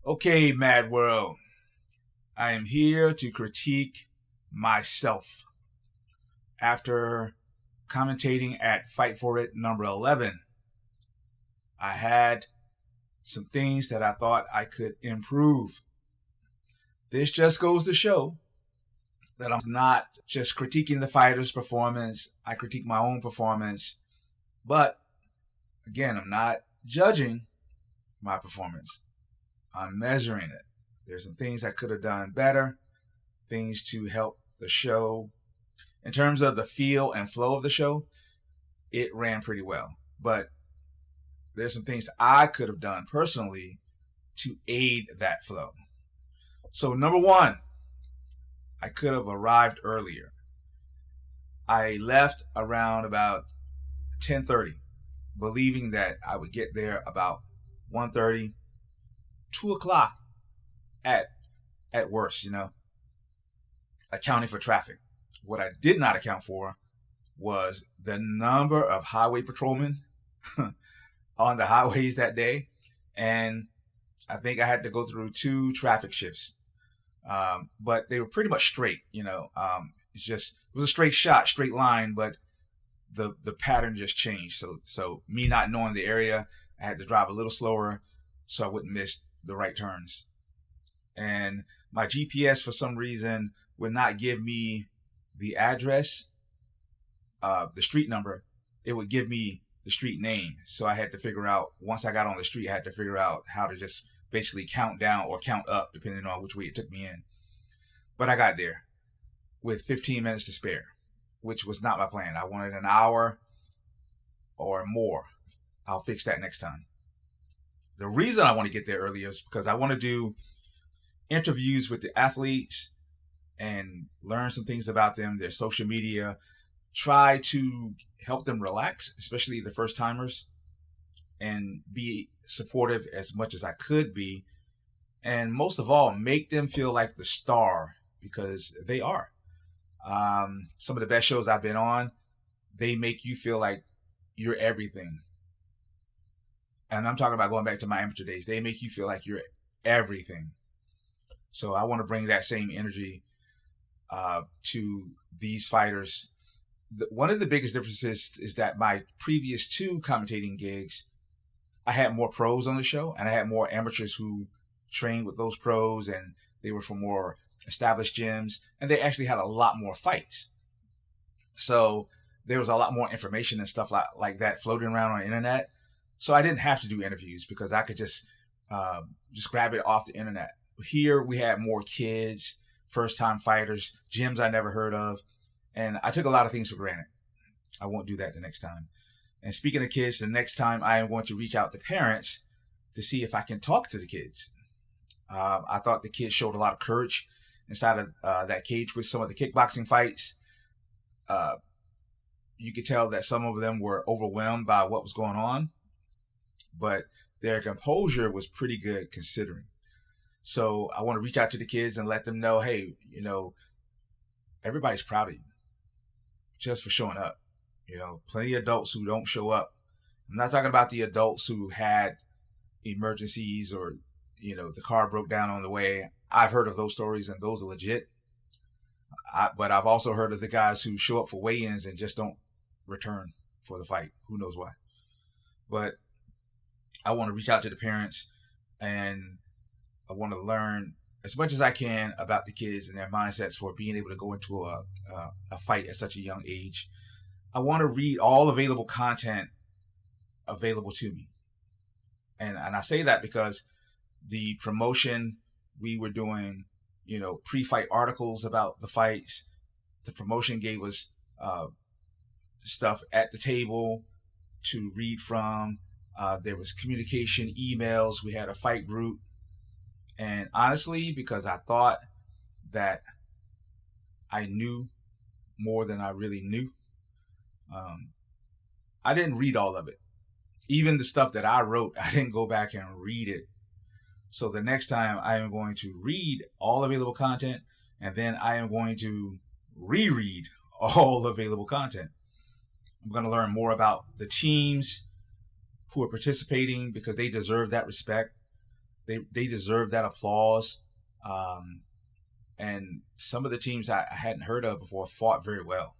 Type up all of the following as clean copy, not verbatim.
Okay, Mad World, I am here to critique myself. After commentating at Fight For It number 11, I had some things that I thought I could improve. This just goes to show that I'm not just critiquing the fighter's performance. I critique my own performance. But again, I'm not judging my performance. I'm measuring it. There's some things I could have done better, things to help the show. In terms of the feel and flow of the show, it ran pretty well. But there's some things I could have done personally to aid that flow. So number one, I could have arrived earlier. I left around about 10:30, believing that I would get there about 1:30, 2 o'clock at worst, accounting for traffic. What I did not account for was the number of highway patrolmen on the highways that day. And I think I had to go through 2 traffic shifts. But they were pretty much straight, it was a straight shot, straight line, but the pattern just changed. So me not knowing the area, I had to drive a little slower so I wouldn't miss the right turns. And my GPS, for some reason, would not give me the address, the street number. It would give me the street name. So I had to figure out, once I got on the street, I had to figure out how to just basically count down or count up, depending on which way it took me in. But I got there with 15 minutes to spare, which was not my plan. I wanted an hour or more. I'll fix that next time. The reason I want to get there early is because I want to do interviews with the athletes and learn some things about them, their social media, try to help them relax, especially the first timers, and be supportive as much as I could be. And most of all, make them feel like the star, because they are. Some of the best shows I've been on, they make you feel like you're everything. And I'm talking about going back to my amateur days. They make you feel like you're everything. So I want to bring that same energy to these fighters. One of the biggest differences is that my previous 2 commentating gigs, I had more pros on the show, and I had more amateurs who trained with those pros, and they were from more established gyms, and they actually had a lot more fights. So there was a lot more information and stuff like that floating around on the internet. So I didn't have to do interviews because I could just grab it off the internet. Here we had more kids, first-time fighters, gyms I never heard of, and I took a lot of things for granted. I won't do that the next time. And speaking of kids, the next time I am going to reach out to parents to see if I can talk to the kids. I thought the kids showed a lot of courage inside of that cage with some of the kickboxing fights. You could tell that some of them were overwhelmed by what was going on, but their composure was pretty good considering. So I want to reach out to the kids and let them know, hey, everybody's proud of you just for showing up. Plenty of adults who don't show up. I'm not talking about the adults who had emergencies or, the car broke down on the way. I've heard of those stories, and those are legit. But I've also heard of the guys who show up for weigh-ins and just don't return for the fight. Who knows why? But I want to reach out to the parents, and I want to learn as much as I can about the kids and their mindsets for being able to go into a fight at such a young age. I want to read all available content available to me. And I say that because the promotion, we were doing, pre-fight articles about the fights. The promotion gave us stuff at the table to read from. There was communication, emails. We had a fight group. And honestly, because I thought that I knew more than I really knew, I didn't read all of it. Even the stuff that I wrote, I didn't go back and read it. So the next time I am going to read all available content, and then I am going to reread all available content. I'm going to learn more about the teams who are participating because they deserve that respect. They deserve that applause. And some of the teams I hadn't heard of before fought very well.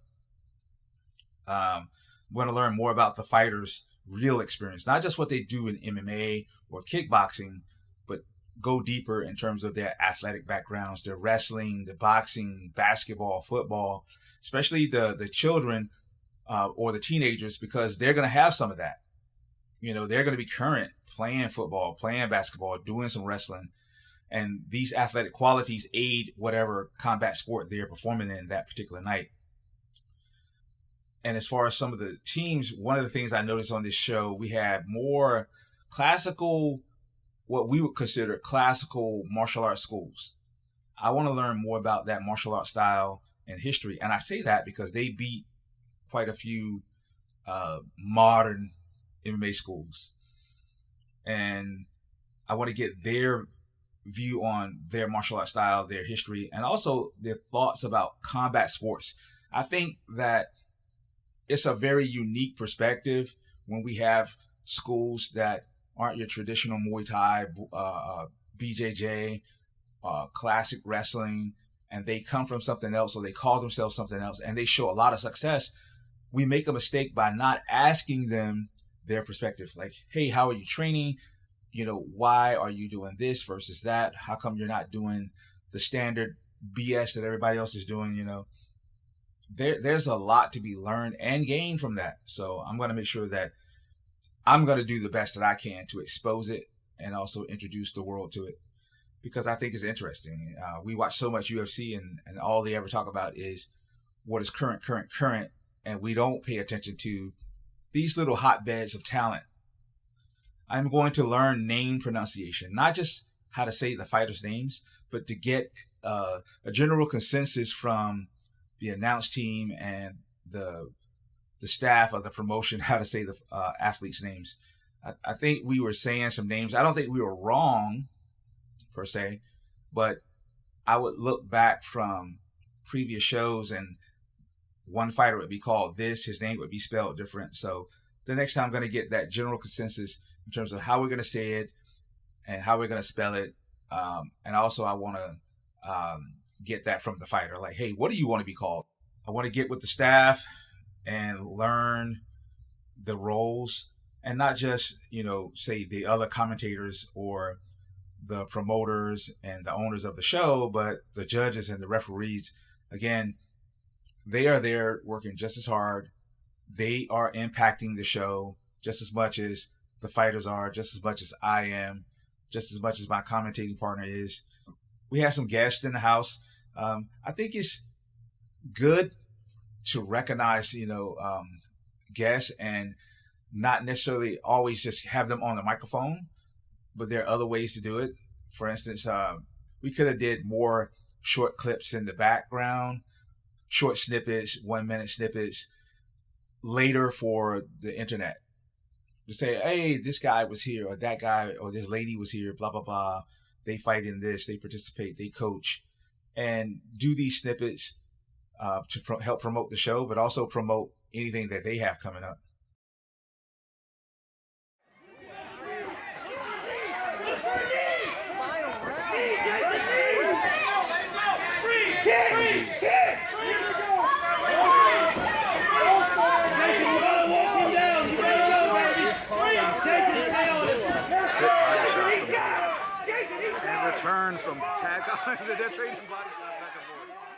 I'm going to learn more about the fighters' real experience, not just what they do in MMA or kickboxing, but go deeper in terms of their athletic backgrounds, their wrestling, the boxing, basketball, football, especially the children or the teenagers, because they're going to have some of that. You know, they're going to be current playing football, playing basketball, doing some wrestling. And these athletic qualities aid whatever combat sport they're performing in that particular night. And as far as some of the teams, one of the things I noticed on this show, we had more classical, what we would consider classical martial arts schools. I want to learn more about that martial arts style and history. And I say that because they beat quite a few modern MMA schools. And I want to get their view on their martial arts style, their history, and also their thoughts about combat sports. I think that it's a very unique perspective when we have schools that aren't your traditional Muay Thai, BJJ, classic wrestling, and they come from something else, or they call themselves something else, and they show a lot of success. We make a mistake by not asking them their perspective. Like, hey, how are you training? You know, why are you doing this versus that? How come you're not doing the standard BS that everybody else is doing? You know, there's a lot to be learned and gained from that. So I'm going to make sure that I'm going to do the best that I can to expose it and also introduce the world to it, because I think it's interesting. We watch so much UFC and all they ever talk about is what is current. And we don't pay attention to these little hotbeds of talent. I'm going to learn name pronunciation, not just how to say the fighters' names, but to get a general consensus from the announce team and the staff of the promotion, how to say the athletes' names. I think we were saying some names. I don't think we were wrong, per se, but I would look back from previous shows and one fighter would be called this, his name would be spelled different. So the next time I'm going to get that general consensus in terms of how we're going to say it and how we're going to spell it. And also I want to get that from the fighter. Like, hey, what do you want to be called? I want to get with the staff and learn the roles and not just, you know, say the other commentators or the promoters and the owners of the show, but the judges and the referees. Again, they are there working just as hard. They are impacting the show just as much as the fighters are, just as much as I am, just as much as my commentating partner is. We have some guests in the house. I think it's good to recognize, you know, guests and not necessarily always just have them on the microphone, but there are other ways to do it. For instance, we could have did more short clips in the background, short snippets, 1 minute snippets later for the internet. To say, hey, this guy was here, or that guy, or this lady was here, blah, blah, blah. They fight in this, they participate, they coach, and do these snippets to help promote the show, but also promote anything that they have coming up. Return from tag. They're trading body shots back and forth.